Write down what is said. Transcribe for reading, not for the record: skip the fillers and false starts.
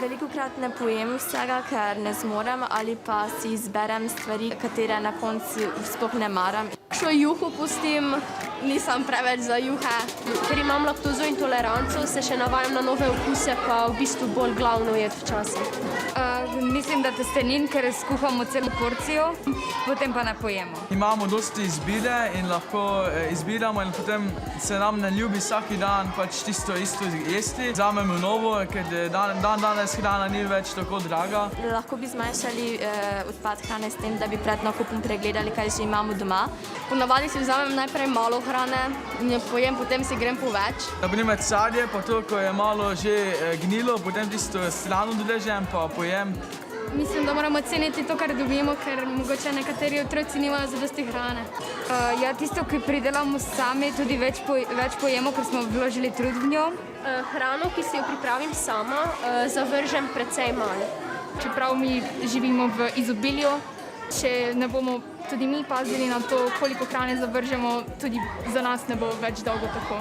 Velikokrat ne pojem vsega, ker ne zmorem ali pa si izberem stvari, katere na koncu sploh ne maram. Kakšno juho pustim, nisem preveč za juhe. Ker imam laktozo intoleranco, se še navajam na nove okuse, pa v bistvu bolj glavno jed včasih. Mislim, da testenin, ker skuhamo celo porcijo, potem pa ne pojemo. Imamo dosti izbire in lahko izbiramo in potem se nam ne ljubi vsak dan pač tisto isto jesti. Vzamemo novo, ker danes hrana ni več tako draga. Lahko bi zmanjšali odpad hrane s tem, da bi pred nakupom pregledali, kaj že imamo doma. Ponavadi si vzamem najprej malo hrane in jo pojem, potem si grem po več. Na primer sadje, pa to, ko je malo že gnilo, potem tisto stran odrežem pa pojem. Mislim, da moramo ceniti to, kar dobimo, ker mogoče nekateri otroci nimajo zadosti hrane. Tisto, ki pridelamo sami, tudi več pojemo, ker smo vložili trud v njo. Hrano, ki si jo pripravim sama, zavržem precej malo. Čeprav mi živimo v izobilju, če ne bomo tudi mi pazili na to, koliko hrane zavržemo, tudi za nas ne bo več dolgo tako.